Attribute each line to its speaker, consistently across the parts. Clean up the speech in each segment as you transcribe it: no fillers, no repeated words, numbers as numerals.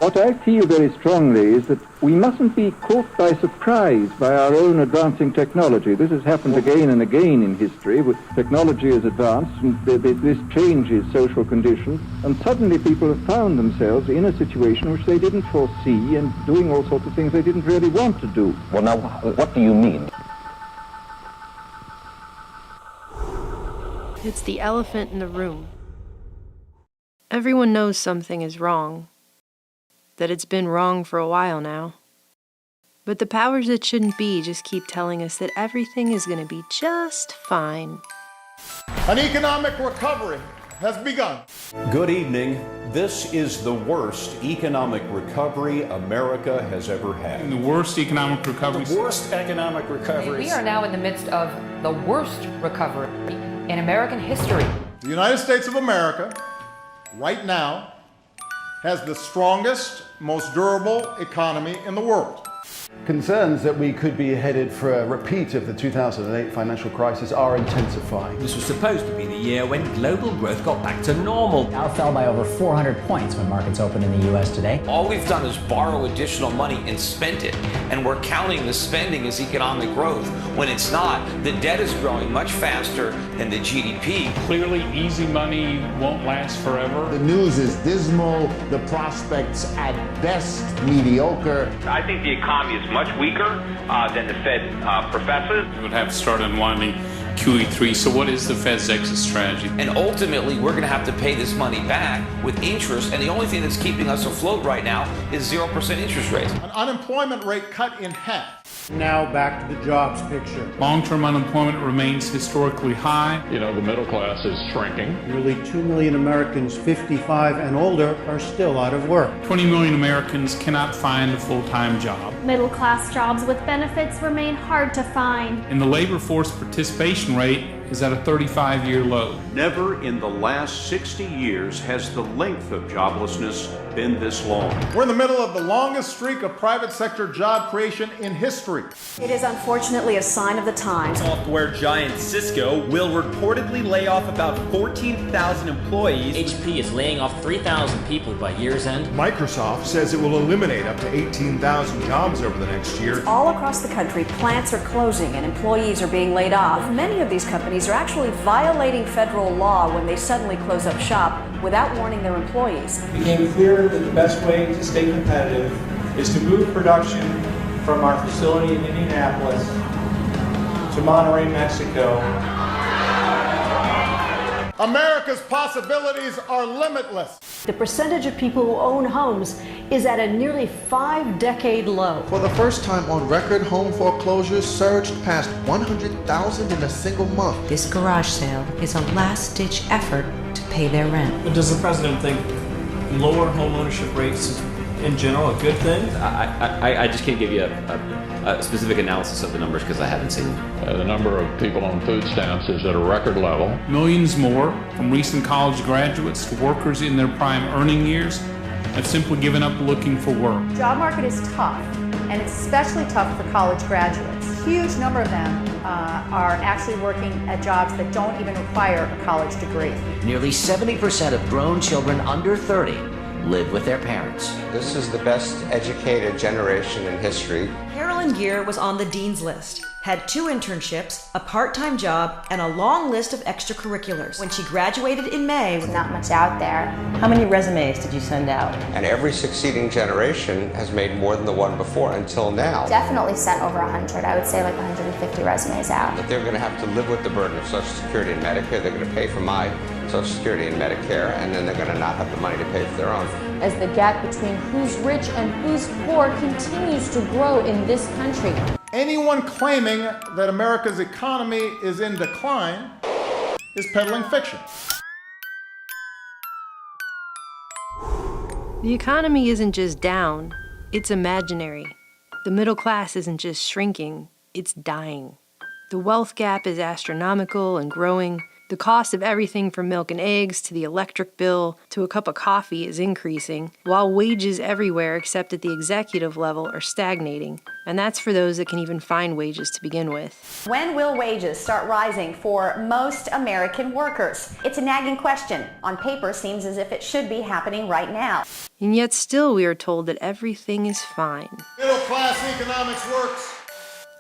Speaker 1: What I feel very strongly is that we mustn't be caught by surprise by our own advancing technology. This has happened again and again in history. Technology has advanced, and this changes social conditions, and suddenly people have found themselves in a situation which they didn't foresee and doing all sorts of things they didn't really want to do.
Speaker 2: Well, now, what do you mean?
Speaker 3: It's the elephant in the room. Everyone knows something is wrong, that it's been wrong for a while now. But the powers that shouldn't be just keep telling us that everything is going to be just fine.
Speaker 4: An economic recovery has begun.
Speaker 5: Good evening. This is the worst economic recovery America has ever had.
Speaker 6: The worst economic recovery.
Speaker 5: The worst economic recovery.
Speaker 7: We are now in the midst of the worst recovery in American history.
Speaker 4: The United States of America, right now, has the strongest, most durable economy in the world.
Speaker 8: Concerns that we could be headed for a repeat of the 2008 financial crisis are intensifying.
Speaker 9: This was supposed to be the year when global growth got back to normal.
Speaker 10: Dow fell by over 400 points when markets opened in the U.S. today.
Speaker 11: All we've done is borrow additional money and spent it, and we're counting the spending as economic growth when it's not. The debt is growing much faster than the GDP.
Speaker 6: Clearly, easy money won't last forever.
Speaker 12: The news is dismal, the prospects at best mediocre.
Speaker 13: I think the economy is much weaker than the Fed professes.
Speaker 6: We would have to start unwinding QE3. So what is the Fed's exit strategy?
Speaker 11: And ultimately, we're going to have to pay this money back with interest, and the only thing that's keeping us afloat right now is 0% interest rates.
Speaker 4: An unemployment rate cut in half.
Speaker 14: Now back to the jobs picture.
Speaker 6: Long-term unemployment remains historically high.
Speaker 15: You know, the middle class is shrinking.
Speaker 14: Nearly 2 million Americans 55 and older are still out of work.
Speaker 6: 20 million Americans cannot find a full-time job.
Speaker 16: Middle-class jobs with benefits remain hard to find.
Speaker 6: And the labor force participation rate is at a 35-year low.
Speaker 5: Never in the last 60 years has the length of joblessness been this long.
Speaker 4: We're in the middle of the longest streak of private sector job creation in history.
Speaker 17: It is unfortunately a sign of the times.
Speaker 18: Software giant Cisco will reportedly lay off about 14,000 employees.
Speaker 10: HP is laying off 3,000 people by year's end.
Speaker 19: Microsoft says it will eliminate up to 18,000 jobs over the next year.
Speaker 17: All across the country, plants are closing and employees are being laid off. Many of these companies are actually violating federal law when they suddenly close up shop without warning their employees.
Speaker 20: It became clear that the best way to stay competitive is to move production from our facility in Indianapolis to Monterrey, Mexico.
Speaker 4: America's possibilities are limitless.
Speaker 17: The percentage of people who own homes is at a nearly 5-decade low.
Speaker 21: For the first time on record, home foreclosures surged past 100,000 in a single month.
Speaker 22: This garage sale is a last-ditch effort to pay their rent.
Speaker 20: But does the president think lower home ownership rates is in general a good thing?
Speaker 23: I just can't give you a specific analysis of the numbers because I haven't seen them.
Speaker 15: The number of people on food stamps is at a record level.
Speaker 6: Millions more, from recent college graduates to workers in their prime earning years, have simply given up looking for work.
Speaker 24: The job market is tough, and it's especially tough for college graduates. A huge number of them are actually working at jobs that don't even require a college degree.
Speaker 25: Nearly 70% of grown children under 30 live with their parents.
Speaker 26: This is the best educated generation in history.
Speaker 27: Carolyn Gear was on the dean's list, had 2 internships, a part-time job, and a long list of extracurriculars. When she graduated in May,
Speaker 28: there's not much out there.
Speaker 29: How many resumes did you send out?
Speaker 26: And every succeeding generation has made more than the one before until now.
Speaker 28: Definitely sent over 100. I would say like 150 resumes out.
Speaker 26: But they're going to have to live with the burden of Social Security and Medicare. They're going to pay for my Social Security and Medicare, and then they're going to not have the money to pay for their own.
Speaker 30: As the gap between who's rich and who's poor continues to grow in this country.
Speaker 4: Anyone claiming that America's economy is in decline is peddling fiction.
Speaker 3: The economy isn't just down, it's imaginary. The middle class isn't just shrinking, it's dying. The wealth gap is astronomical and growing, The cost of everything from milk and eggs to the electric bill to a cup of coffee is increasing, while wages everywhere except at the executive level are stagnating. And that's for those that can even find wages to begin with.
Speaker 17: When will wages start rising for most American workers? It's a nagging question. On paper, seems as if it should be happening right now.
Speaker 3: And yet still we are told that everything is fine.
Speaker 4: Middle class economics works.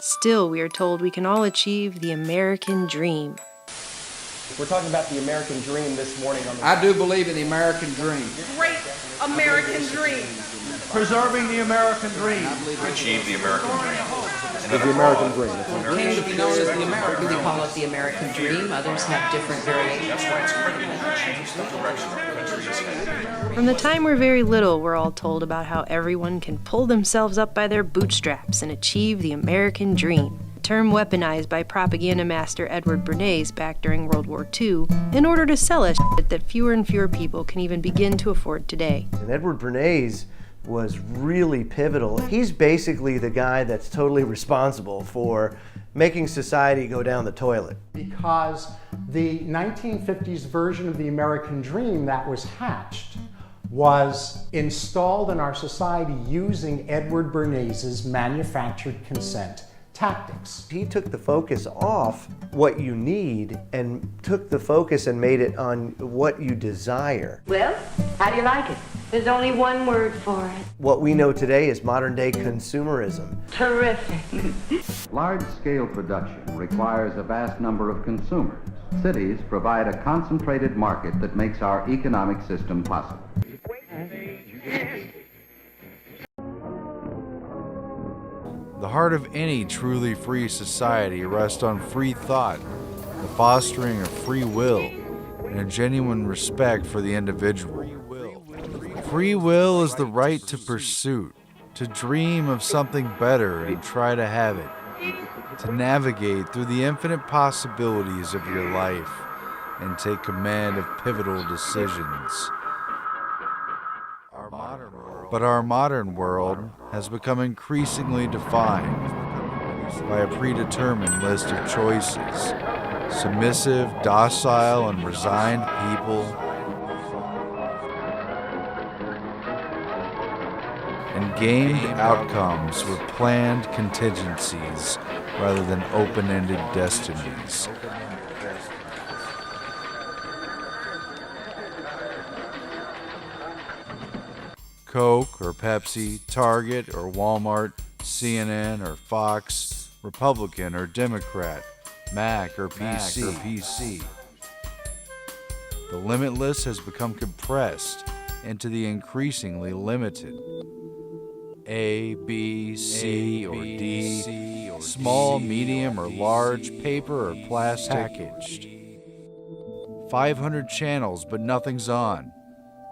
Speaker 3: Still we are told we can all achieve the American dream.
Speaker 1: We're talking about the American dream this morning.
Speaker 2: I do believe in the American dream.
Speaker 7: Great American dream.
Speaker 20: Preserving the American dream.
Speaker 8: Achieve the American dream.
Speaker 19: The American dream.
Speaker 29: It came to be known as the American. They call it the American dream. Others have different variations.
Speaker 8: That's why it's critical to change the direction our country is headed.
Speaker 3: From the time we're very little, we're all told about how everyone can pull themselves up by their bootstraps and achieve the American dream. Term weaponized by propaganda master Edward Bernays back during World War II in order to sell us shit that fewer and fewer people can even begin to afford today.
Speaker 9: And Edward Bernays was really pivotal. He's basically the guy that's totally responsible for making society go down the toilet.
Speaker 11: Because the 1950s version of the American dream that was hatched was installed in our society using Edward Bernays' manufactured consent tactics.
Speaker 9: He took the focus off what you need and took the focus and made it on what you desire.
Speaker 12: Well, how do you like it? There's only one word for it.
Speaker 9: What we know today is modern day consumerism.
Speaker 12: Terrific.
Speaker 13: Large-scale production requires a vast number of consumers. Cities provide a concentrated market that makes our economic system possible.
Speaker 14: The heart of any truly free society rests on free thought, the fostering of free will, and a genuine respect for the individual. Free will is the right to pursuit, to dream of something better and try to have it, to navigate through the infinite possibilities of your life and take command of pivotal decisions. But our modern world has become increasingly defined by a predetermined list of choices. Submissive, docile, and resigned people, and gamed outcomes with planned contingencies rather than open-ended destinies. Coke or Pepsi, Target or Walmart, CNN or Fox, Republican or Democrat, Mac or PC. The limitless has become compressed into the increasingly limited. A, B, C, or D, small, medium, or large, paper or plastic, packaged. 500 channels, but nothing's on.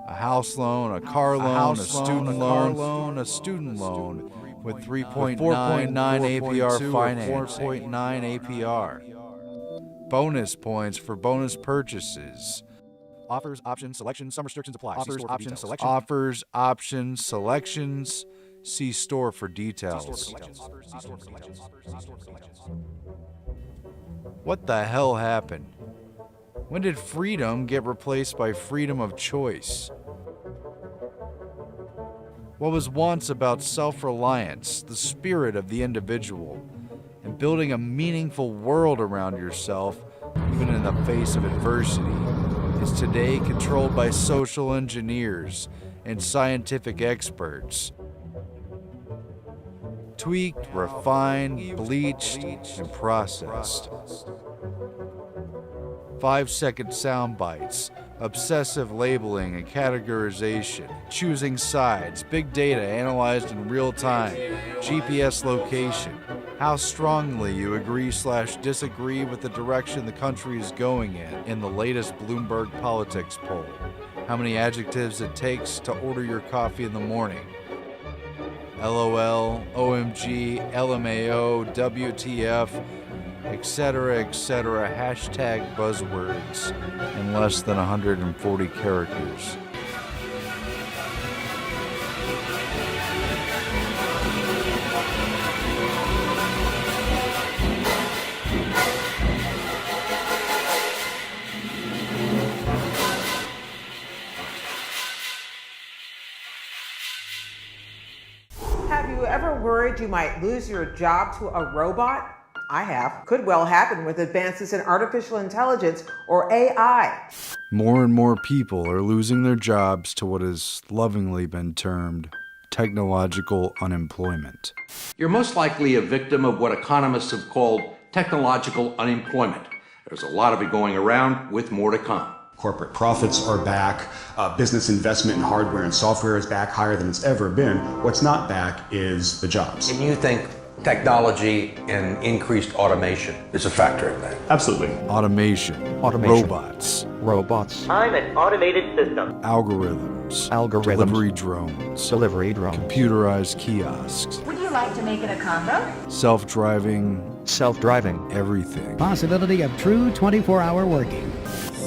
Speaker 14: A house loan, a car loan, a student loan, a student loan with 3.9 APR financing, 4.9 APR. Bonus points for bonus purchases. Offers, options, selections, some restrictions apply. Offers, options, selections. Offers, options, selections. See store for details. What the hell happened? When did freedom get replaced by freedom of choice? What was once about self-reliance, the spirit of the individual, and building a meaningful world around yourself, even in the face of adversity, is today controlled by social engineers and scientific experts. Tweaked, refined, bleached, and processed. 5-second sound bites, obsessive labeling and categorization, choosing sides, big data analyzed in real time, GPS location, how strongly you agree/disagree with the direction the country is going in the latest Bloomberg politics poll, how many adjectives it takes to order your coffee in the morning, LOL, OMG, LMAO, WTF, etc., hashtag buzzwords in less than 140 characters.
Speaker 5: worried you might lose your job to a robot? I have. Could well happen with advances in artificial intelligence, or AI.
Speaker 14: More and more people are losing their jobs to what has lovingly been termed technological unemployment.
Speaker 6: You're most likely a victim of what economists have called technological unemployment. There's a lot of it going around, with more to come.
Speaker 19: Corporate profits are back, business investment in hardware and software is back higher than it's ever been. What's not back is the jobs.
Speaker 6: And you think technology and increased automation is a factor in that?
Speaker 19: Absolutely.
Speaker 14: Automation. Robots.
Speaker 10: I'm an automated system.
Speaker 14: Algorithms. Delivery drones. Computerized kiosks.
Speaker 12: Would you like to make it a combo?
Speaker 14: Self-driving. Everything.
Speaker 15: Possibility of true 24-hour working.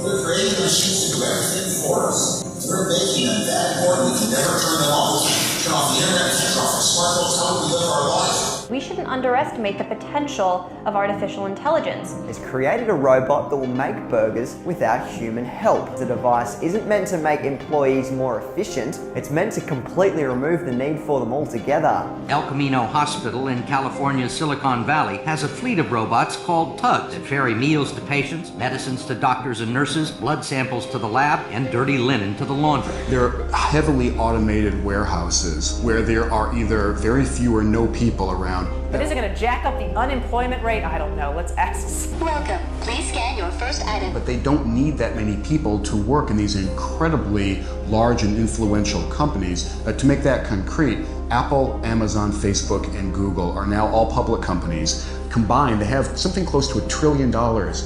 Speaker 16: We're creating machines to do everything for us. We're making them that important we can never turn them off. We can't turn off the internet, we can't turn off our smartphones. How do we live our lives?
Speaker 18: We shouldn't underestimate the potential of artificial intelligence.
Speaker 21: Has created a robot that will make burgers without human help. The device isn't meant to make employees more efficient, it's meant to completely remove the need for them altogether.
Speaker 25: El Camino Hospital in California's Silicon Valley has a fleet of robots called tugs that ferry meals to patients, medicines to doctors and nurses, blood samples to the lab, and dirty linen to the laundry.
Speaker 19: They're heavily automated warehouses where there are either very few or no people around.
Speaker 17: But is it going to jack up the unemployment rate? I don't know. Let's ask.
Speaker 16: Welcome. Please scan your first item.
Speaker 19: But they don't need that many people to work in these incredibly large and influential companies. To make that concrete, Apple, Amazon, Facebook, and Google are now all public companies. Combined, they have something close to $1 trillion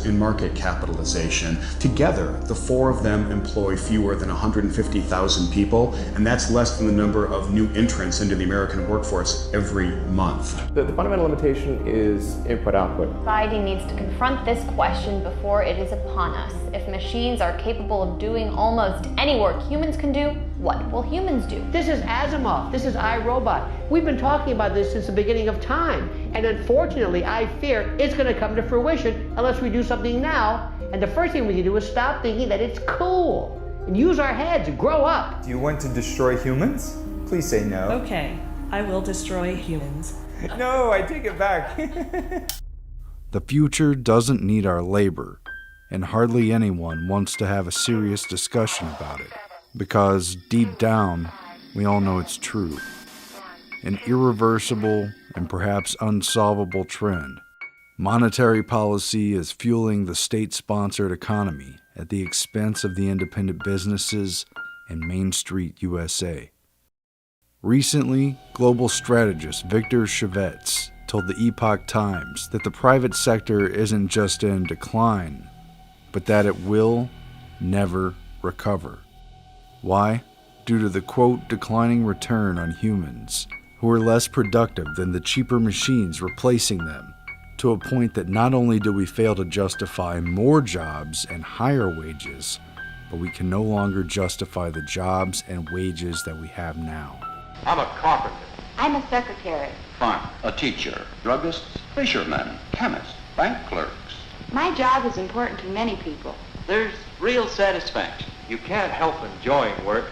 Speaker 19: in market capitalization. Together, the four of them employ fewer than 150,000 people, and that's less than the number of new entrants into the American workforce every month.
Speaker 1: The fundamental limitation is input-output.
Speaker 30: Society needs to confront this question before it is upon us. If machines are capable of doing almost any work humans can do, what will humans do?
Speaker 22: This is Asimov. This is iRobot. We've been talking about this since the beginning of time. And unfortunately, I fear it's going to come to fruition unless we do something now. And the first thing we can do is stop thinking that it's cool and use our heads and grow up.
Speaker 23: Do you want to destroy humans? Please say no.
Speaker 27: Okay, I will destroy humans.
Speaker 23: No, I take it back.
Speaker 14: The future doesn't need our labor, and hardly anyone wants to have a serious discussion about it, because deep down, we all know it's true. An irreversible and perhaps unsolvable trend. Monetary policy is fueling the state-sponsored economy at the expense of the independent businesses and Main Street USA. Recently, global strategist Victor Chevets told the Epoch Times that the private sector isn't just in decline, but that it will never recover. Why? Due to the, quote, declining return on humans, who are less productive than the cheaper machines replacing them, to a point that not only do we fail to justify more jobs and higher wages, but we can no longer justify the jobs and wages that we have now.
Speaker 26: I'm a carpenter.
Speaker 28: I'm a secretary.
Speaker 26: Fine. A teacher. Druggists, fishermen, chemists, bank clerks.
Speaker 28: My job is important to many people.
Speaker 26: There's real satisfaction. You can't help enjoying work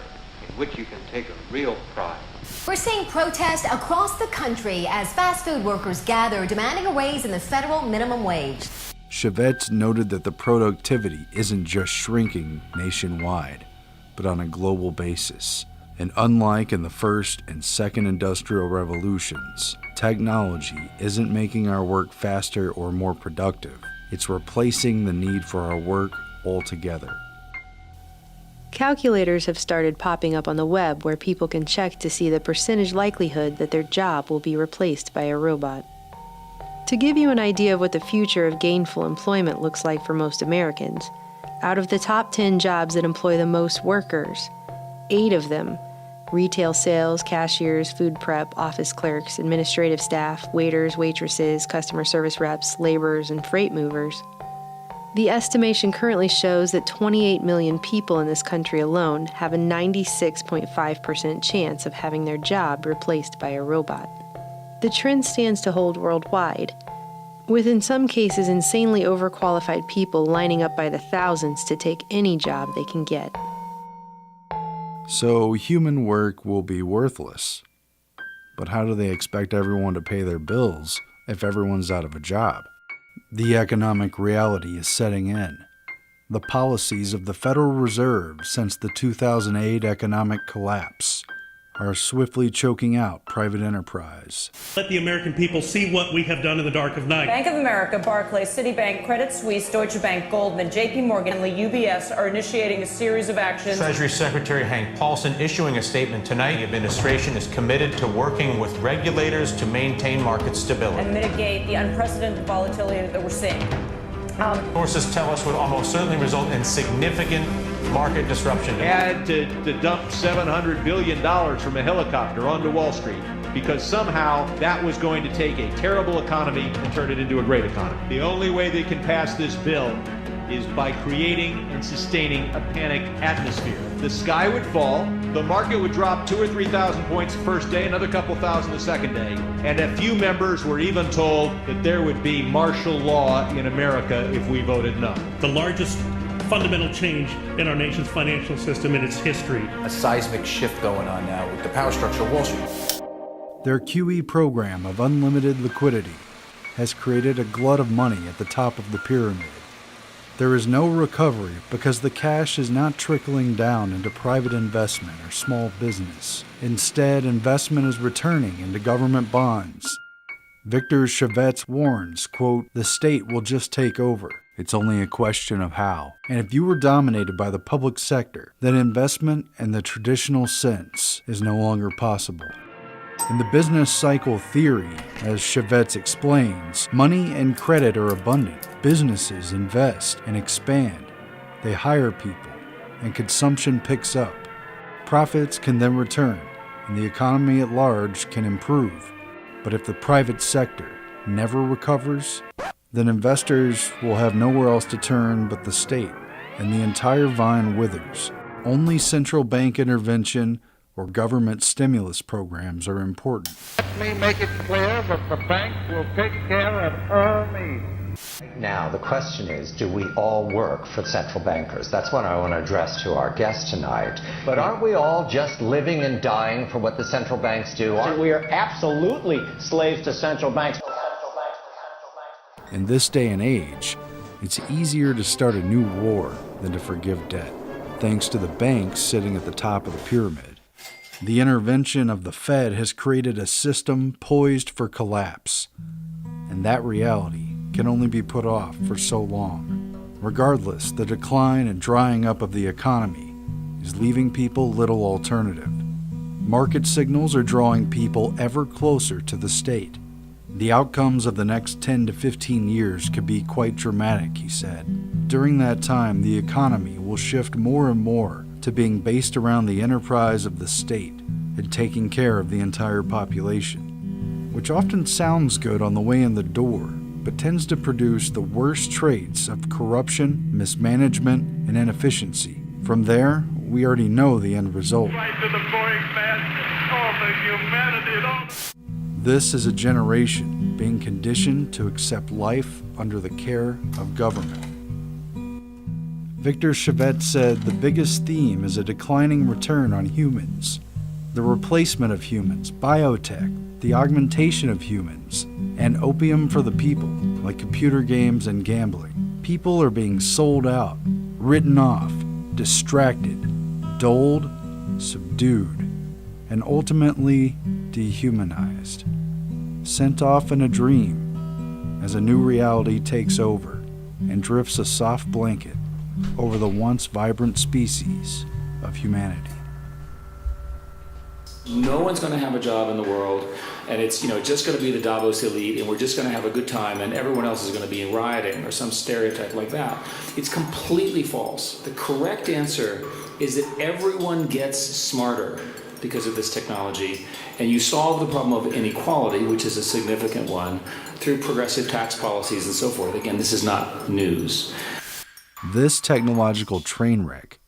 Speaker 26: in which you can take a real pride.
Speaker 22: We're seeing protests across the country as fast food workers gather demanding a raise in the federal minimum wage.
Speaker 14: Chevets noted that the productivity isn't just shrinking nationwide, but on a global basis. And unlike in the first and second industrial revolutions, technology isn't making our work faster or more productive. It's replacing the need for our work altogether.
Speaker 3: Calculators have started popping up on the web where people can check to see the percentage likelihood that their job will be replaced by a robot. To give you an idea of what the future of gainful employment looks like for most Americans, out of the top 10 jobs that employ the most workers, 8 of them, retail sales, cashiers, food prep, office clerks, administrative staff, waiters, waitresses, customer service reps, laborers, and freight movers. The estimation currently shows that 28 million people in this country alone have a 96.5% chance of having their job replaced by a robot. The trend stands to hold worldwide, with in some cases insanely overqualified people lining up by the thousands to take any job they can get.
Speaker 14: So human work will be worthless. But how do they expect everyone to pay their bills if everyone's out of a job? The economic reality is setting in. The policies of the Federal Reserve since the 2008 economic collapse are swiftly choking out private enterprise.
Speaker 2: Let the American people see what we have done in the dark of night.
Speaker 4: Bank of America, Barclays, Citibank, Credit Suisse, Deutsche Bank, Goldman, JP Morgan, and the UBS are initiating a series of actions.
Speaker 7: Treasury Secretary Hank Paulson issuing a statement tonight. The administration is committed to working with regulators to maintain market stability
Speaker 4: and mitigate the unprecedented volatility that we're seeing.
Speaker 7: Sources tell us would almost certainly result in significant market disruption.
Speaker 8: Had to dump $700 billion from a helicopter onto Wall Street because somehow that was going to take a terrible economy and turn it into a great economy. The only way they can pass this bill is by creating and sustaining a panic atmosphere. The sky would fall, the market would drop 2,000 or 3,000 points the first day, another couple thousand the second day, and a few members were even told that there would be martial law in America if we voted no.
Speaker 2: The largest fundamental change in our nation's financial system in its history.
Speaker 9: A seismic shift going on now with the power structure of Wall Street.
Speaker 14: Their QE program of unlimited liquidity has created a glut of money at the top of the pyramid. There is no recovery because the cash is not trickling down into private investment or small business. Instead, investment is returning into government bonds. Victor Chavez warns, quote, "The state will just take over. It's only a question of how. And if you were dominated by the public sector, then investment in the traditional sense is no longer possible." In the business cycle theory, as Chavez explains, money and credit are abundant. Businesses invest and expand. They hire people, and consumption picks up. Profits can then return, and the economy at large can improve. But if the private sector never recovers, then investors will have nowhere else to turn but the state, and the entire vine withers. Only central bank intervention or government stimulus programs are important.
Speaker 11: Let me make it clear that the bank will take care of our needs.
Speaker 13: Now, the question is, do we all work for central bankers? That's what I want to address to our guest tonight. But aren't we all just living and dying for what the central banks do?
Speaker 10: We are absolutely slaves to central banks.
Speaker 14: In this day and age, it's easier to start a new war than to forgive debt, thanks to the banks sitting at the top of the pyramid. The intervention of the Fed has created a system poised for collapse, and that reality can only be put off for so long. Regardless, the decline and drying up of the economy is leaving people little alternative. Market signals are drawing people ever closer to the state. The outcomes of the next 10 to 15 years could be quite dramatic, he said. During that time, the economy will shift more and more to being based around the enterprise of the state and taking care of the entire population, which often sounds good on the way in the door, but tends to produce the worst traits of corruption, mismanagement, and inefficiency. From there, we already know the end result.
Speaker 11: Right to the boring man, all the humanity, all...
Speaker 14: This is a generation being conditioned to accept life under the care of government. Victor Chavez said the biggest theme is a declining return on humans, the replacement of humans, biotech, the augmentation of humans, and opium for the people, like computer games and gambling. People are being sold out, written off, distracted, dulled, subdued, and ultimately dehumanized, sent off in a dream as a new reality takes over and drifts a soft blanket over the once vibrant species of humanity.
Speaker 20: No one's going to have a job in the world, and it's just going to be the Davos elite, and we're just going to have a good time, and everyone else is going to be rioting or some stereotype like that. It's completely false. The correct answer is that everyone gets smarter because of this technology, and you solve the problem of inequality, which is a significant one, through progressive tax policies and so forth. Again, this is not news.
Speaker 14: This technological train wreck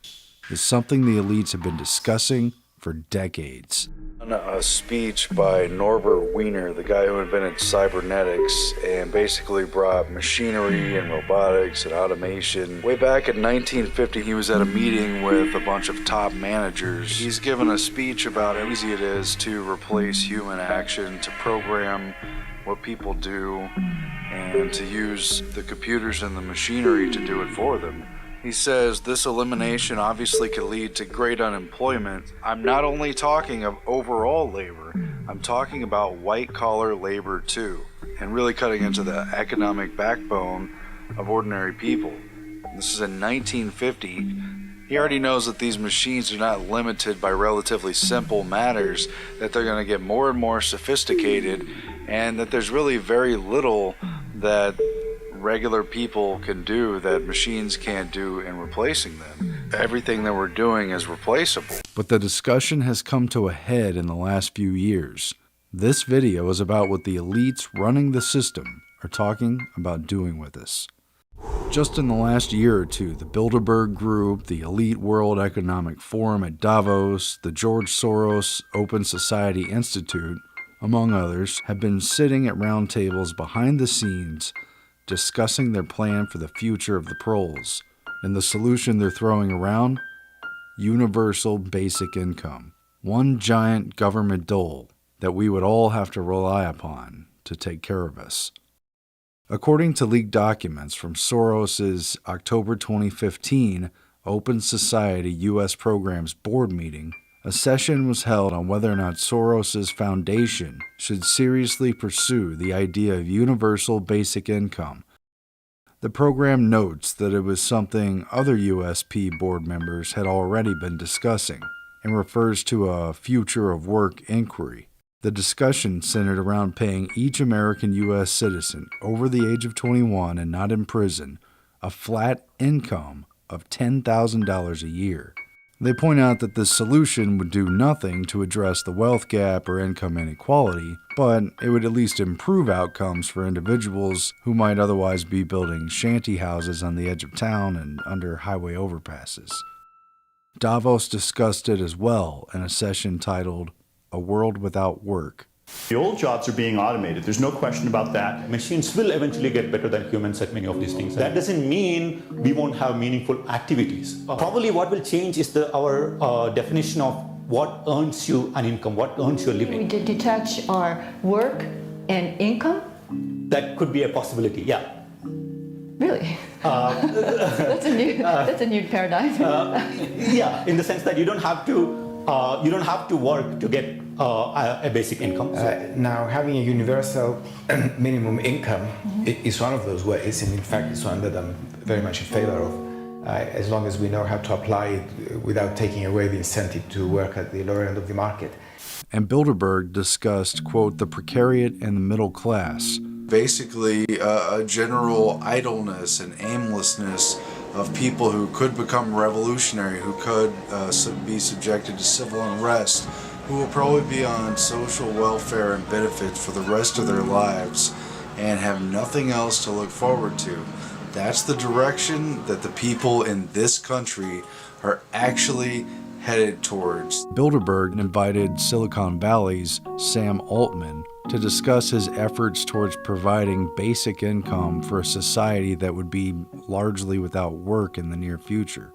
Speaker 14: is something the elites have been discussing for decades. A speech by Norbert Wiener, the guy who invented cybernetics and basically brought machinery and robotics and automation. Way back in 1950, he was at a meeting with a bunch of top managers. He's given a speech about how easy it is to replace human action, to program what people do, and to use the computers and the machinery to do it for them. He says this elimination obviously could lead to great unemployment. I'm not only talking of overall labor, I'm talking about white-collar labor too, and really cutting into the economic backbone of ordinary people. This is in 1950. He already knows that these machines are not limited by relatively simple matters, that they're going to get more and more sophisticated, and that there's really very little that regular people can do that machines can't do in replacing them. Everything that we're doing is replaceable. But the discussion has come to a head in the last few years. This video is about what the elites running the system are talking about doing with us. Just in the last year or two, the Bilderberg Group, the Elite World Economic Forum at Davos, the George Soros Open Society Institute, among others, have been sitting at round tables behind the scenes discussing their plan for the future of the proles. And the solution they're throwing around? Universal basic income. One giant government dole that we would all have to rely upon to take care of us. According to leaked documents from Soros's October 2015 Open Society U.S. Programs Board meeting, a session was held on whether or not Soros's foundation should seriously pursue the idea of universal basic income. The program notes that it was something other USP board members had already been discussing and refers to a future of work inquiry. The discussion centered around paying each American U.S. citizen over the age of 21 and not in prison a flat income of $10,000 a year. They point out that this solution would do nothing to address the wealth gap or income inequality, but it would at least improve outcomes for individuals who might otherwise be building shanty houses on the edge of town and under highway overpasses. Davos discussed it as well in a session titled A World Without Work.
Speaker 5: The old jobs are being automated. There's no question about that. Machines will eventually get better than humans at many of these things. That doesn't mean we won't have meaningful activities. Probably what will change is our definition of what earns you an income, what earns you a living.
Speaker 6: We detach our work and income?
Speaker 5: That could be a possibility, yeah.
Speaker 6: Really? That's a new paradigm.
Speaker 5: Yeah, in the sense that you don't have to work to get a basic income.
Speaker 12: Now, having a universal minimum income is one of those ways, and in fact, it's one that I'm very much in favor of, as long as we know how to apply it without taking away the incentive to work at the lower end of the market.
Speaker 14: And Bilderberg discussed, quote, the precariat and the middle class. Basically, a general idleness and aimlessness of people who could become revolutionary, who could be subjected to civil unrest, who will probably be on social welfare and benefits for the rest of their lives and have nothing else to look forward to. That's the direction that the people in this country are actually headed towards. Bilderberg invited Silicon Valley's Sam Altman to discuss his efforts towards providing basic income for a society that would be largely without work in the near future.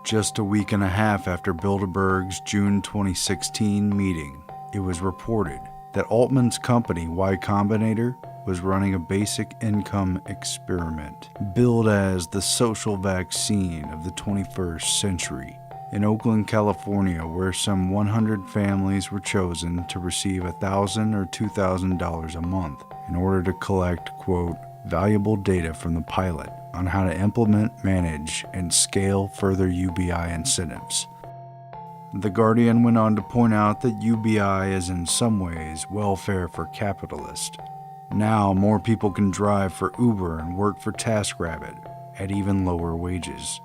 Speaker 14: Just a week and a half after Bilderberg's June 2016 meeting, it was reported that Altman's company, Y Combinator, was running a basic income experiment, billed as the social vaccine of the 21st century. In Oakland, California, where some 100 families were chosen to receive $1,000 or $2,000 a month in order to collect, quote, valuable data from the pilot on how to implement, manage, and scale further UBI incentives. The Guardian went on to point out that UBI is in some ways welfare for capitalists. Now more people can drive for Uber and work for TaskRabbit at even lower wages,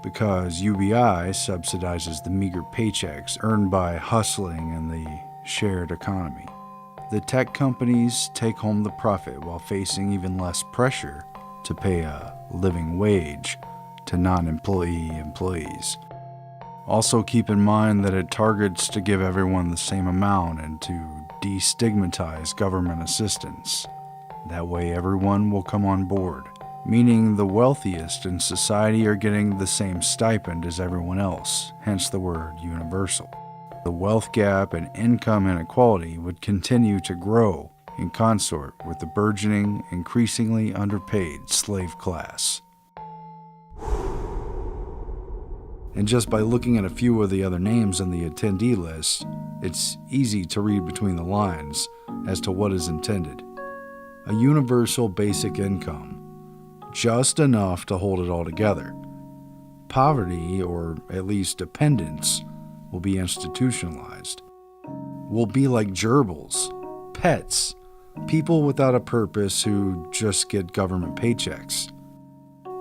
Speaker 14: because UBI subsidizes the meager paychecks earned by hustling in the shared economy. The tech companies take home the profit while facing even less pressure to pay a living wage to non-employee employees. Also keep in mind that it targets to give everyone the same amount and to destigmatize government assistance. That way everyone will come on board, meaning the wealthiest in society are getting the same stipend as everyone else, hence the word universal. The wealth gap and income inequality would continue to grow in consort with the burgeoning, increasingly underpaid slave class. And just by looking at a few of the other names on the attendee list, it's easy to read between the lines as to what is intended. A universal basic income, just enough to hold it all together. Poverty, or at least dependence, will be institutionalized. We'll be like gerbils, pets, people without a purpose who just get government paychecks.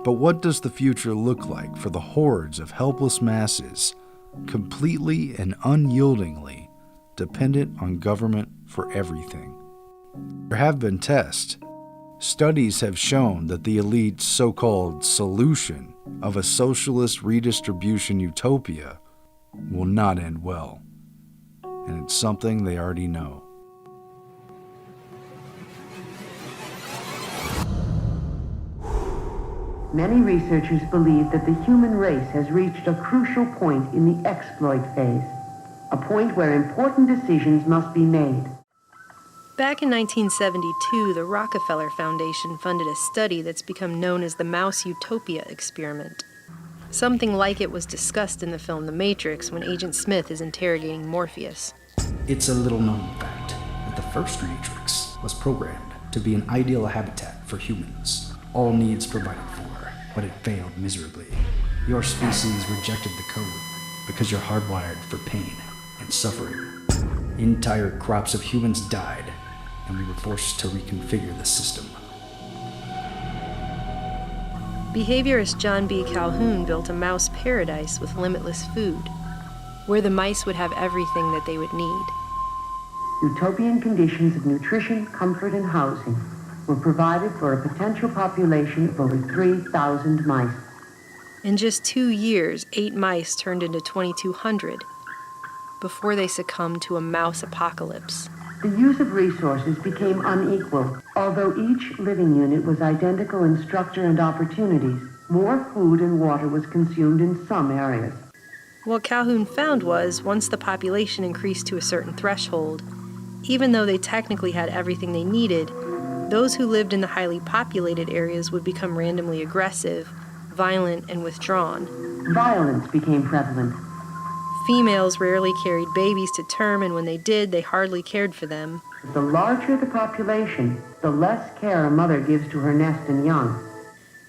Speaker 14: But what does the future look like for the hordes of helpless masses, completely and unyieldingly dependent on government for everything? There have been tests. Studies have shown that the elite's so-called solution of a socialist redistribution utopia will not end well. And it's something they already know.
Speaker 1: Many researchers believe that the human race has reached a crucial point in the exploit phase, a point where important decisions must be made.
Speaker 3: Back in 1972, the Rockefeller Foundation funded a study that's become known as the Mouse Utopia experiment. Something like it was discussed in the film The Matrix when Agent Smith is interrogating Morpheus.
Speaker 15: It's a little-known fact that the first Matrix was programmed to be an ideal habitat for humans, all needs provided for, but it failed miserably. Your species rejected the code because you're hardwired for pain and suffering. Entire crops of humans died, and we were forced to reconfigure the system.
Speaker 3: Behaviorist John B. Calhoun built a mouse paradise with limitless food, where the mice would have everything that they would need.
Speaker 1: Utopian conditions of nutrition, comfort, and housing were provided for a potential population of over 3,000 mice.
Speaker 3: In just 2 years, 8 mice turned into 2,200 before they succumbed to a mouse apocalypse.
Speaker 1: The use of resources became unequal. Although each living unit was identical in structure and opportunities, more food and water was consumed in some areas.
Speaker 3: What Calhoun found was, once the population increased to a certain threshold, even though they technically had everything they needed, those who lived in the highly populated areas would become randomly aggressive, violent, and withdrawn.
Speaker 1: Violence became prevalent.
Speaker 3: Females rarely carried babies to term, and when they did, they hardly cared for them.
Speaker 1: The larger the population, the less care a mother gives to her nest and young.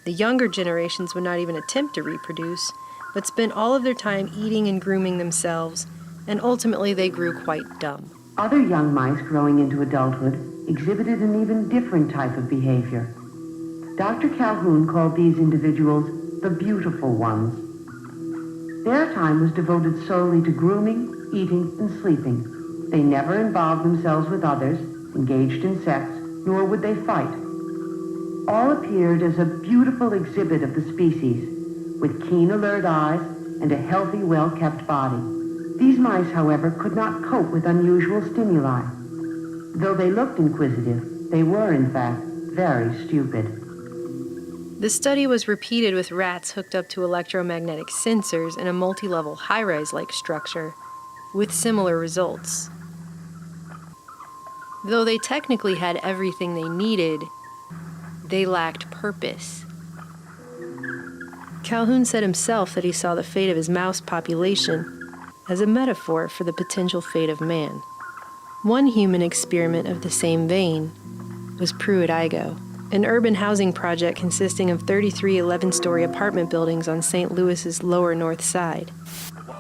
Speaker 3: The younger generations would not even attempt to reproduce, but spent all of their time eating and grooming themselves, and ultimately they grew quite dumb.
Speaker 1: Other young mice growing into adulthood exhibited an even different type of behavior. Dr. Calhoun called these individuals the beautiful ones. Their time was devoted solely to grooming, eating, and sleeping. They never involved themselves with others, engaged in sex, nor would they fight. All appeared as a beautiful exhibit of the species, with keen, alert eyes and a healthy, well-kept body. These mice, however, could not cope with unusual stimuli. Though they looked inquisitive, they were, in fact, very stupid.
Speaker 3: The study was repeated with rats hooked up to electromagnetic sensors in a multi-level high-rise-like structure, with similar results. Though they technically had everything they needed, they lacked purpose. Calhoun said himself that he saw the fate of his mouse population as a metaphor for the potential fate of man. One human experiment of the same vein was Pruitt-Igoe, an urban housing project consisting of 33 11-story apartment buildings on St. Louis's lower north side.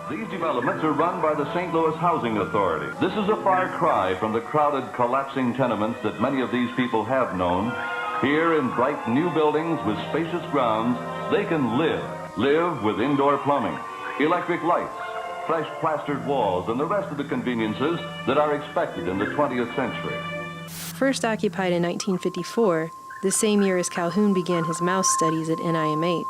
Speaker 16: These developments are run by the St. Louis Housing Authority. This is a far cry from the crowded, collapsing tenements that many of these people have known. Here in bright new buildings with spacious grounds, they can live with indoor plumbing, electric lights, fresh plastered walls, and the rest of the conveniences that are expected in the 20th century.
Speaker 3: First occupied in 1954, the same year as Calhoun began his mouse studies at NIMH,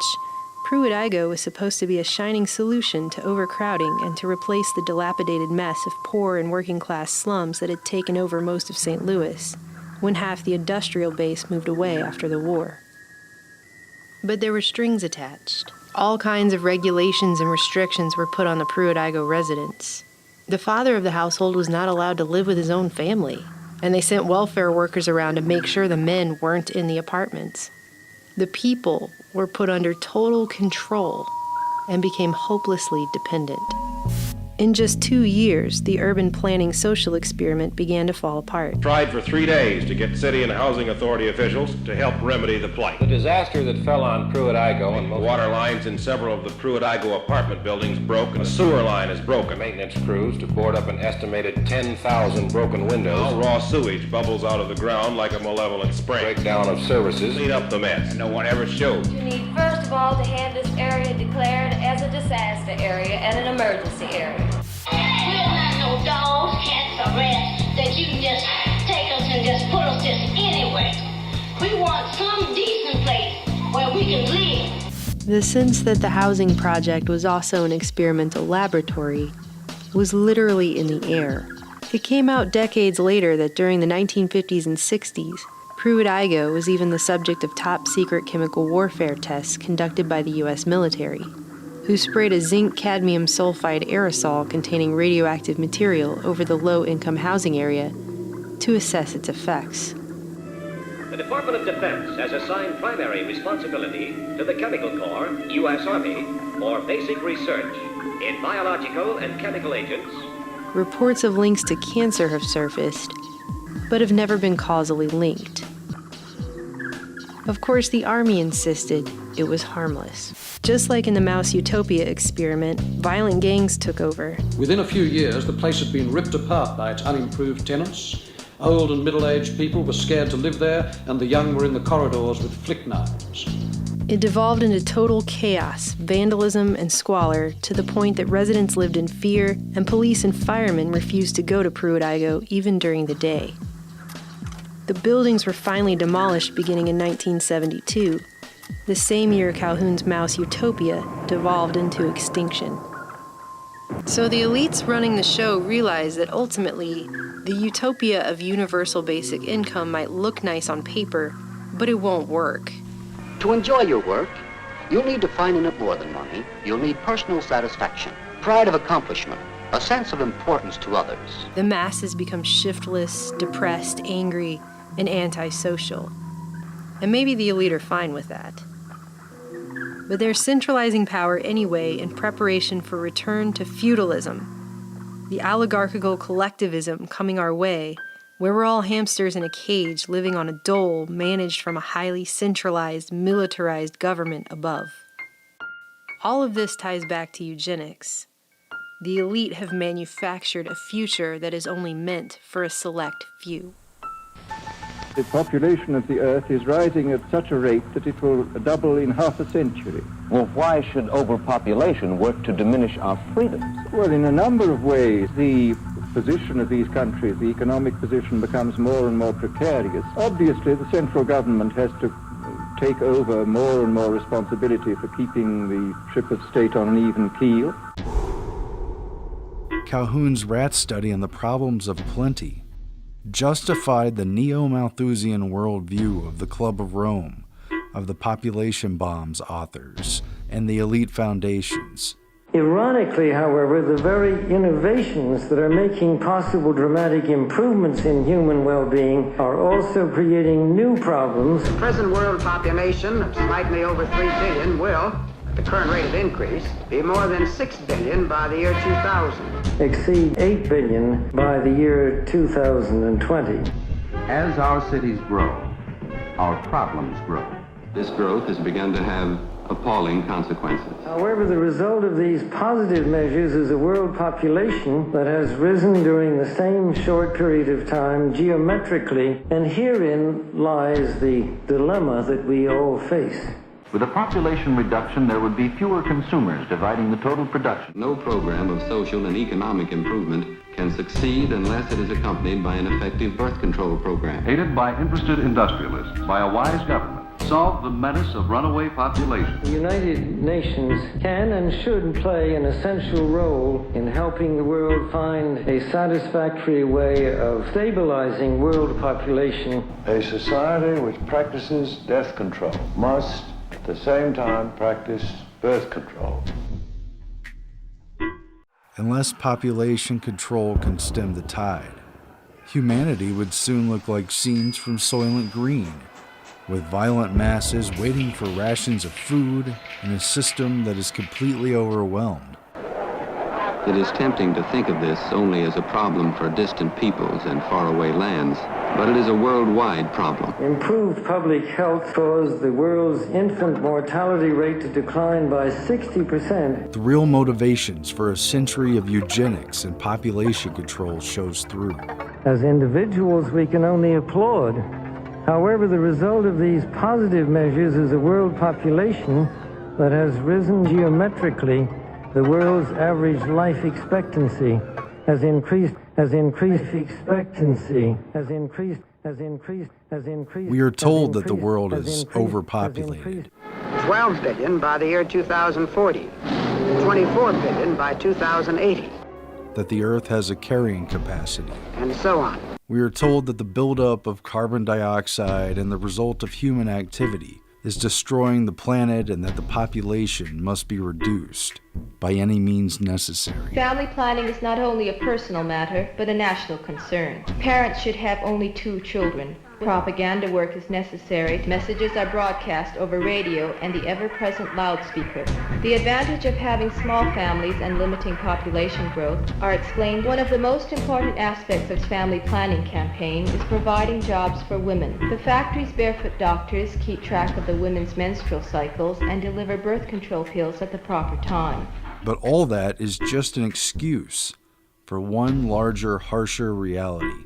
Speaker 3: Pruitt-Igoe was supposed to be a shining solution to overcrowding and to replace the dilapidated mess of poor and working-class slums that had taken over most of St. Louis, when half the industrial base moved away after the war. But there were strings attached. All kinds of regulations and restrictions were put on the Pruitt-Igoe residents. The father of the household was not allowed to live with his own family, and they sent welfare workers around to make sure the men weren't in the apartments. The people were put under total control and became hopelessly dependent. In just 2 years, the urban planning social experiment began to fall apart.
Speaker 17: Tried for 3 days to get city and housing authority officials to help remedy the plight.
Speaker 10: The disaster that fell on Pruitt-Igoe and
Speaker 17: water lines in several of the Pruitt-Igoe apartment buildings broke, and a sewer line is broken.
Speaker 10: Maintenance crews to board up an estimated 10,000 broken windows.
Speaker 17: Now raw sewage bubbles out of the ground like a malevolent spring.
Speaker 10: Breakdown of services.
Speaker 17: Clean up the mess.
Speaker 10: And no one ever showed.
Speaker 18: You need, first of all, to have this area declared as a disaster area and an emergency area.
Speaker 19: We're not no dogs, cats, or rats that you can just take us and just put us just anywhere. We want some decent place where we can live.
Speaker 3: The sense that the housing project was also an experimental laboratory was literally in the air. It came out decades later that during the 1950s and 60s, Pruitt-Igoe was even the subject of top-secret chemical warfare tests conducted by the U.S. military, who sprayed a zinc-cadmium sulfide aerosol containing radioactive material over the low-income housing area to assess its effects.
Speaker 21: The Department of Defense has assigned primary responsibility to the Chemical Corps, U.S. Army, for basic research in biological and chemical agents.
Speaker 3: Reports of links to cancer have surfaced, but have never been causally linked. Of course, the Army insisted it was harmless. Just like in the Mouse Utopia experiment, violent gangs took over.
Speaker 23: Within a few years, the place had been ripped apart by its unimproved tenants. Old and middle-aged people were scared to live there, and the young were in the corridors with flick knives.
Speaker 3: It devolved into total chaos, vandalism, and squalor to the point that residents lived in fear, and police and firemen refused to go to Pruitt-Igoe even during the day. The buildings were finally demolished beginning in 1972, the same year Calhoun's Mouse Utopia devolved into extinction. So the elites running the show realized that ultimately, the utopia of universal basic income might look nice on paper, but it won't work.
Speaker 24: To enjoy your work, you'll need to find in it more than money. You'll need personal satisfaction, pride of accomplishment, a sense of importance to others.
Speaker 3: The masses become shiftless, depressed, angry, and antisocial. And maybe the elite are fine with that. But they're centralizing power anyway in preparation for return to feudalism, the oligarchical collectivism coming our way, where we're all hamsters in a cage living on a dole managed from a highly centralized, militarized government above. All of this ties back to eugenics. The elite have manufactured a future that is only meant for a select few.
Speaker 25: The population of the Earth is rising at such a rate that it will double in half a century.
Speaker 10: Well, why should overpopulation work to diminish our freedoms?
Speaker 25: Well, in a number of ways, the position of these countries, the economic position, becomes more and more precarious. Obviously, the central government has to take over more and more responsibility for keeping the ship of state on an even keel.
Speaker 14: Calhoun's rat study on the problems of plenty justified the neo-Malthusian worldview of the Club of Rome, of the population bombs authors, and the elite foundations.
Speaker 27: Ironically, however, the very innovations that are making possible dramatic improvements in human well-being are also creating new problems.
Speaker 29: The present world population of slightly over 3 billion will, at the current rate of increase, be more than 6 billion by the year 2000.
Speaker 27: Exceed 8 billion by the year 2020.
Speaker 16: As our cities grow, our problems grow. This growth has begun to have appalling consequences.
Speaker 27: However, the result of these positive measures is a world population that has risen during the same short period of time geometrically, and herein lies the dilemma that we all face.
Speaker 16: With a population reduction, there would be fewer consumers dividing the total production. No program of social and economic improvement can succeed unless it is accompanied by an effective birth control program.
Speaker 30: Aided by interested industrialists, by a wise government,
Speaker 16: solve the menace of runaway population.
Speaker 27: The United Nations can and should play an essential role in helping the world find a satisfactory way of stabilizing world population.
Speaker 25: A society which practices death control must, at the same time, practice birth control.
Speaker 14: Unless population control can stem the tide, humanity would soon look like scenes from Soylent Green, with violent masses waiting for rations of food in a system that is completely overwhelmed.
Speaker 24: It is tempting to think of this only as a problem for distant peoples and faraway lands, but it is a worldwide problem.
Speaker 27: Improved public health caused the world's infant mortality rate to decline by 60%.
Speaker 14: The real motivations for a century of eugenics and population control shows through.
Speaker 27: As individuals, we can only applaud. However, the result of these positive measures is a world population that has risen geometrically. The world's average life expectancy has increased.
Speaker 14: We are told that the world is overpopulated.
Speaker 29: 12 billion by the year 2040, 24 billion by 2080,
Speaker 14: That the Earth has a carrying capacity.
Speaker 29: and so on.
Speaker 14: We are told that the buildup of carbon dioxide and the result of human activity is destroying the planet and that the population must be reduced by any means necessary.
Speaker 18: Family planning is not only a personal matter, but a national concern. Parents should have only 2 children. Propaganda work is necessary. Messages are broadcast over radio and the ever-present loudspeaker. The advantage of having small families and limiting population growth are explained. One of the most important aspects of family planning campaign is providing jobs for women. The factory's barefoot doctors keep track of the women's menstrual cycles and deliver birth control pills at the proper time.
Speaker 14: But all that is just an excuse for one larger, harsher reality.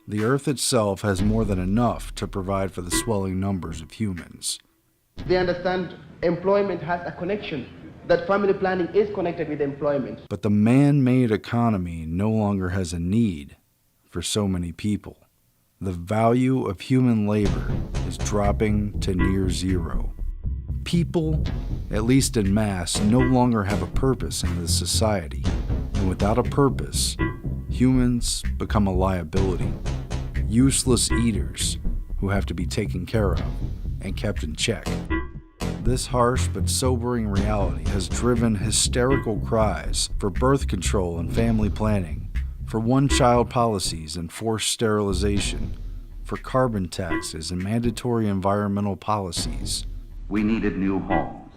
Speaker 14: The Earth itself has more than enough to provide for the swelling numbers of humans.
Speaker 2: They understand employment has a connection, that family planning is connected with employment.
Speaker 14: But the man-made economy no longer has a need for so many people. The value of human labor is dropping to near zero. People, at least in mass, no longer have a purpose in this society. And without a purpose, humans become a liability. Useless eaters who have to be taken care of and kept in check. This harsh but sobering reality has driven hysterical cries for birth control and family planning, for one-child policies and forced sterilization, for carbon taxes and mandatory environmental policies.
Speaker 24: We needed new homes,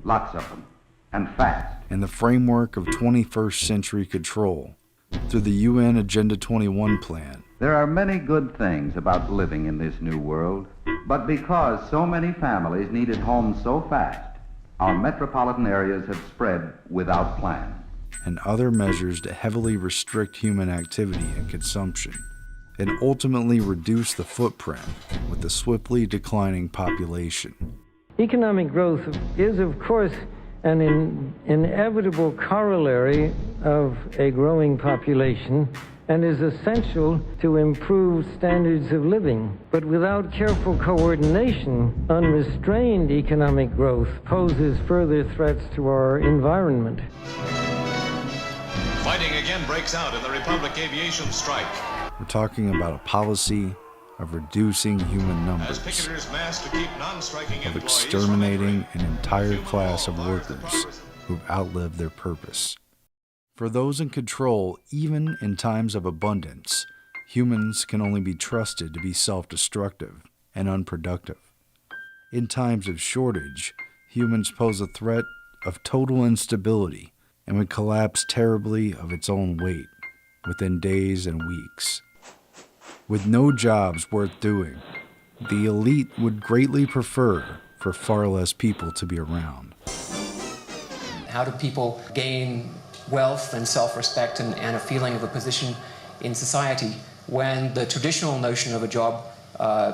Speaker 24: lots of them, and fast.
Speaker 14: In the framework of 21st century control, through the UN Agenda 21 plan.
Speaker 24: There are many good things about living in this new world, but because so many families needed homes so fast, our metropolitan areas have spread without plan.
Speaker 14: And other measures to heavily restrict human activity and consumption, and ultimately reduce the footprint with the swiftly declining population.
Speaker 27: Economic growth is, of course, an inevitable corollary of a growing population and is essential to improve standards of living. But without careful coordination, unrestrained economic growth poses further threats to our environment.
Speaker 4: Fighting again breaks out in the Republic aviation strike.
Speaker 14: We're talking about a policy of reducing human numbers,
Speaker 4: As picketers mass to keep non-striking
Speaker 14: of
Speaker 4: employees
Speaker 14: exterminating an entire class of workers who've outlived their purpose. For those in control, even in times of abundance, humans can only be trusted to be self-destructive and unproductive. In times of shortage, humans pose a threat of total instability and would collapse terribly of its own weight within days and weeks. With no jobs worth doing, the elite would greatly prefer for far less people to be around.
Speaker 7: How do people gain wealth and self-respect and a feeling of a position in society when the traditional notion of a job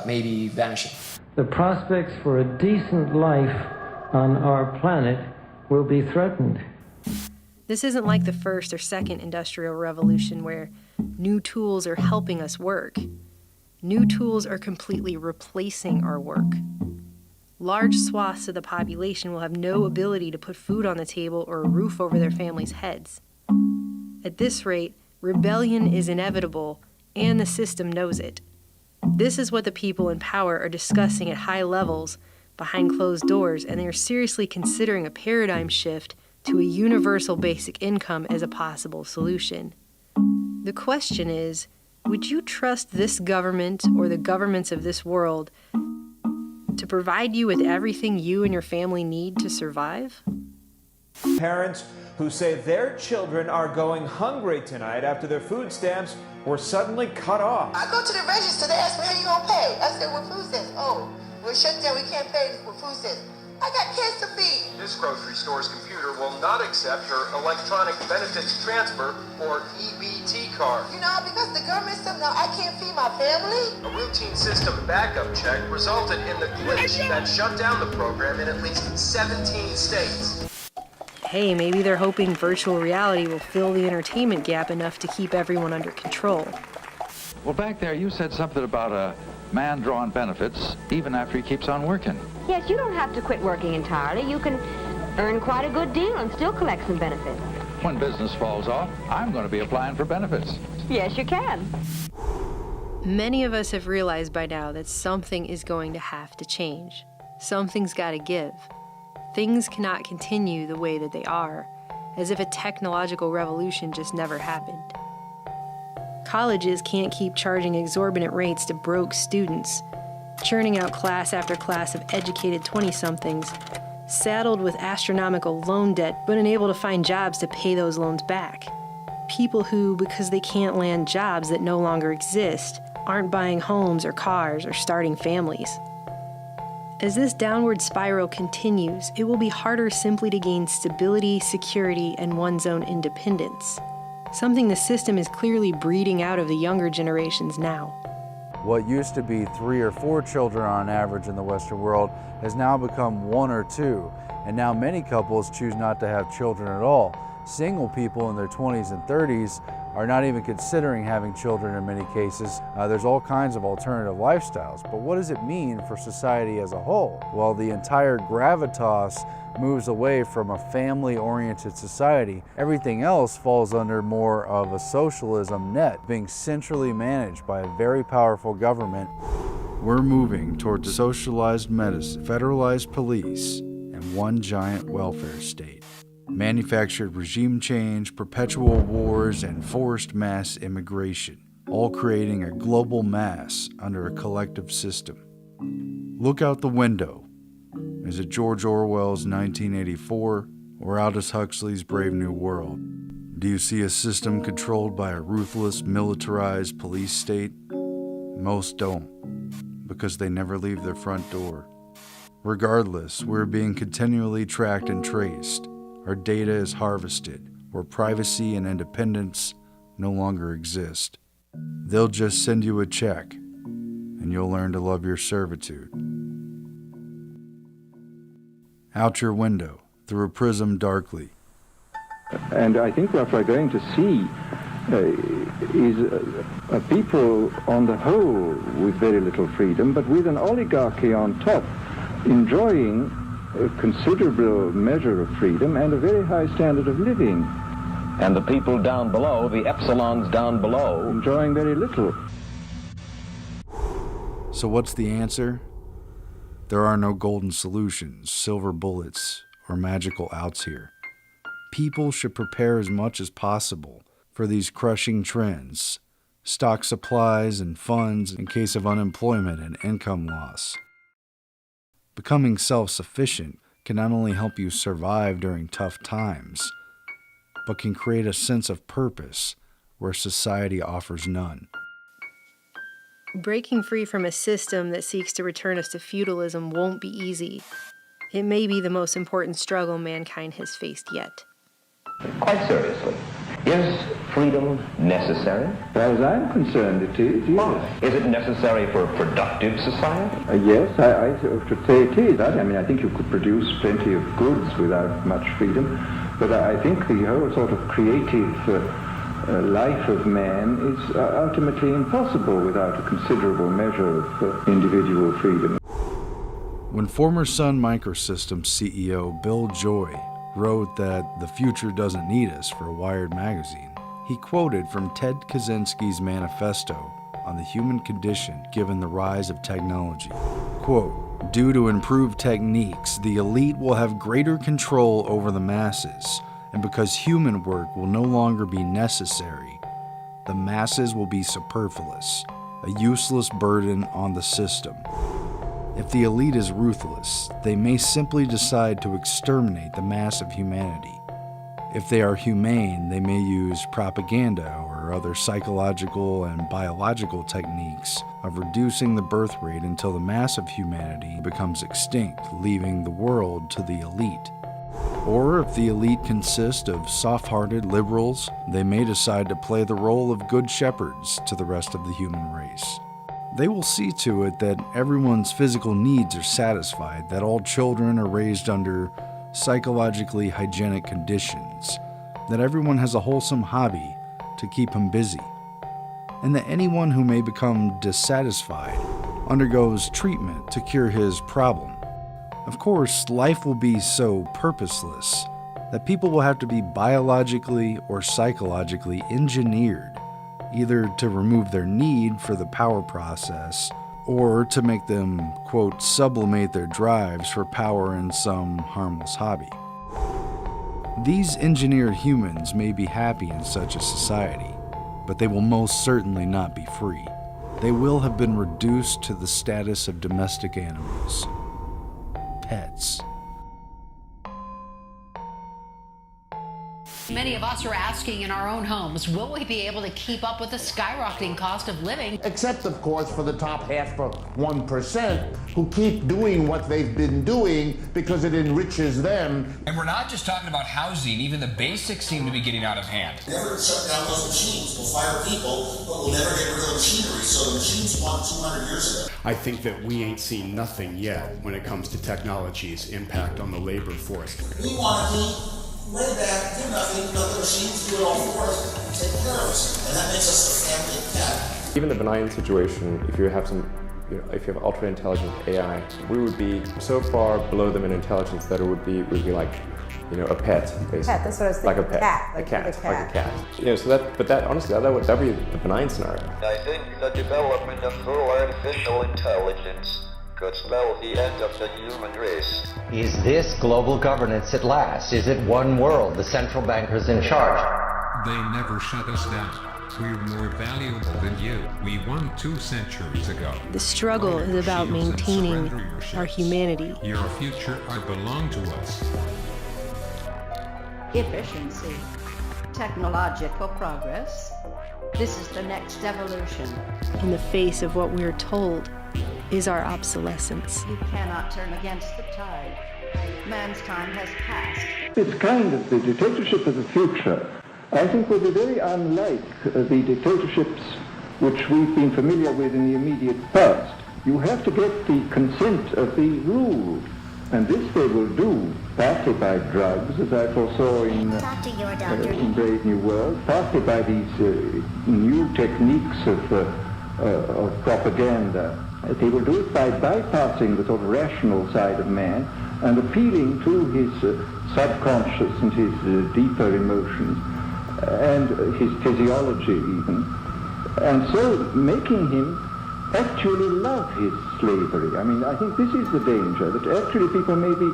Speaker 7: may be vanishing?
Speaker 27: The prospects for a decent life on our planet will be threatened.
Speaker 3: This isn't like the first or second industrial revolution where new tools are helping us work. New tools are completely replacing our work. large swaths of the population will have no ability to put food on the table or a roof over their families' heads. At this rate, rebellion is inevitable, and the system knows it. This is what the people in power are discussing at high levels behind closed doors, and they are seriously considering a paradigm shift to a universal basic income as a possible solution. The question is, would you trust this government or the governments of this world to provide you with everything you and your family need to survive?
Speaker 6: Parents who say their children are going hungry tonight after their food stamps were suddenly cut off.
Speaker 8: I go to the register, they ask me, how you gonna pay? I said, well, food stamps. Oh, we're shut down, we can't pay for food stamps. I got kids to feed.
Speaker 10: This grocery store's computer will not accept her electronic benefits transfer or EBT card.
Speaker 8: You know, because the government said, no, I can't feed my family.
Speaker 10: A routine system backup check resulted in the glitch that shut down the program in at least 17 states.
Speaker 3: Hey, maybe they're hoping virtual reality will fill the entertainment gap enough to keep everyone under control.
Speaker 9: Well, back there you said something about a man drawing benefits even after he keeps on working.
Speaker 11: Yes, you don't have to quit working entirely. You can earn quite a good deal and still collect some benefits.
Speaker 9: When business falls off, I'm going to be applying for benefits.
Speaker 11: Yes, you can.
Speaker 3: Many of us have realized by now that something is going to have to change. Something's got to give. Things cannot continue the way that they are, as if a technological revolution just never happened. Colleges can't keep charging exorbitant rates to broke students, churning out class after class of educated 20-somethings, saddled with astronomical loan debt but unable to find jobs to pay those loans back. People who, because they can't land jobs that no longer exist, aren't buying homes or cars or starting families. As this downward spiral continues, it will be harder simply to gain stability, security, and one's own independence. Something the system is clearly breeding out of the younger generations now.
Speaker 14: What used to be 3 or 4 children on average in the Western world has now become 1 or 2, and now many couples choose not to have children at all. Single people in their 20s and 30s are not even considering having children in many cases. There's all kinds of alternative lifestyles, but what does it mean for society as a whole? Well, the entire gravitas moves away from a family-oriented society. Everything else falls under more of a socialism net, being centrally managed by a very powerful government. We're moving towards socialized medicine, federalized police, and one giant welfare state. Manufactured regime change, perpetual wars, and forced mass immigration, all creating a global mass under a collective system. Look out the window. Is it George Orwell's 1984 or Aldous Huxley's Brave New World? Do you see a system controlled by a ruthless, militarized police state? Most don't, because they never leave their front door. Regardless, we're being continually tracked and traced. Our data is harvested, where privacy and independence no longer exist. They'll just send you a check, and you'll learn to love your servitude. Out your window, through a prism darkly.
Speaker 25: And I think what we're going to see is a people on the whole with very little freedom, but with an oligarchy on top, enjoying a considerable measure of freedom and a very high standard of living.
Speaker 10: And the people down below, the epsilons down below,
Speaker 25: enjoying very little.
Speaker 14: So what's the answer? There are no golden solutions, silver bullets, or magical outs here. People should prepare as much as possible for these crushing trends, stock supplies and funds in case of unemployment and income loss. Becoming self-sufficient can not only help you survive during tough times, but can create a sense of purpose where society offers none.
Speaker 3: Breaking free from a system that seeks to return us to feudalism won't be easy. It may be the most important struggle mankind has faced yet.
Speaker 10: Quite seriously, is freedom necessary?
Speaker 25: As I'm concerned, it is, yes.
Speaker 10: Why? Is it necessary for a productive society?
Speaker 25: Yes, I should say it is. I mean, I think you could produce plenty of goods without much freedom, but I think the whole sort of creative life of man is ultimately impossible without a considerable measure of individual freedom.
Speaker 14: When former Sun Microsystems CEO Bill Joy wrote that the future doesn't need us for Wired magazine, he quoted from Ted Kaczynski's manifesto on the human condition given the rise of technology. Quote, "Due to improved techniques, the elite will have greater control over the masses, and because human work will no longer be necessary, the masses will be superfluous, a useless burden on the system. If the elite is ruthless, they may simply decide to exterminate the mass of humanity. If they are humane, they may use propaganda or other psychological and biological techniques of reducing the birth rate until the mass of humanity becomes extinct, leaving the world to the elite. Or if the elite consist of soft-hearted liberals, they may decide to play the role of good shepherds to the rest of the human race. They will see to it that everyone's physical needs are satisfied, that all children are raised under psychologically hygienic conditions, that everyone has a wholesome hobby to keep him busy, and that anyone who may become dissatisfied undergoes treatment to cure his problem. Of course, life will be so purposeless that people will have to be biologically or psychologically engineered, either to remove their need for the power process or to make them, quote, sublimate their drives for power in some harmless hobby. These engineered humans may be happy in such a society, but they will most certainly not be free. They will have been reduced to the status of domestic animals, pets.
Speaker 1: Many of us are asking in our own homes, will we be able to keep up with the skyrocketing cost of living?
Speaker 5: Except, of course, for the top half of 1% who keep doing what they've been doing because it enriches them.
Speaker 12: And we're not just talking about housing, even the basics seem to be getting out of hand.
Speaker 13: Never shut down those machines. We'll fire people, but we'll never get rid of the machinery. So the machines won 200 years ago.
Speaker 15: I think that we ain't seen nothing yet when it comes to technology's impact on the labor force.
Speaker 13: We want to be way back, do nothing, let the machines do it all for us, take care of us, and that makes us a family of cat.
Speaker 20: Even the benign situation, if you have if you have ultra intelligent AI, we would be so far below them in intelligence that it would be like, a pet, basically.
Speaker 22: Pet, that's what I was thinking.
Speaker 15: Like a pet.
Speaker 22: Like a cat.
Speaker 20: But that honestly, that would be the benign scenario.
Speaker 26: I think the development of full artificial intelligence could spell the end of the human race.
Speaker 28: Is this global governance at last? Is it one world, the central bankers in charge?
Speaker 30: They never shut us down. We're more valuable than you. We won 2 centuries ago.
Speaker 3: The struggle is about maintaining our humanity.
Speaker 30: Your future belong to us.
Speaker 31: Efficiency, technological progress. This is the next evolution.
Speaker 3: In the face of what we're told is our obsolescence.
Speaker 31: You cannot turn against the tide. Man's time has passed.
Speaker 25: It's kind of the dictatorship of the future, I think, will be very unlike the dictatorships which we've been familiar with in the immediate past. You have to get the consent of the ruled, and this they will do, partly by drugs, as I foresaw in Brave New World, partly by these new techniques of propaganda. They will do it by bypassing the sort of rational side of man and appealing to his subconscious and his deeper emotions and his physiology even, and so making him actually love his slavery. I mean, I think this is the danger, that actually people may be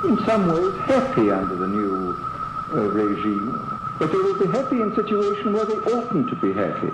Speaker 25: in some ways happy under the new regime, but they will be happy in a situation where they oughtn't to be happy.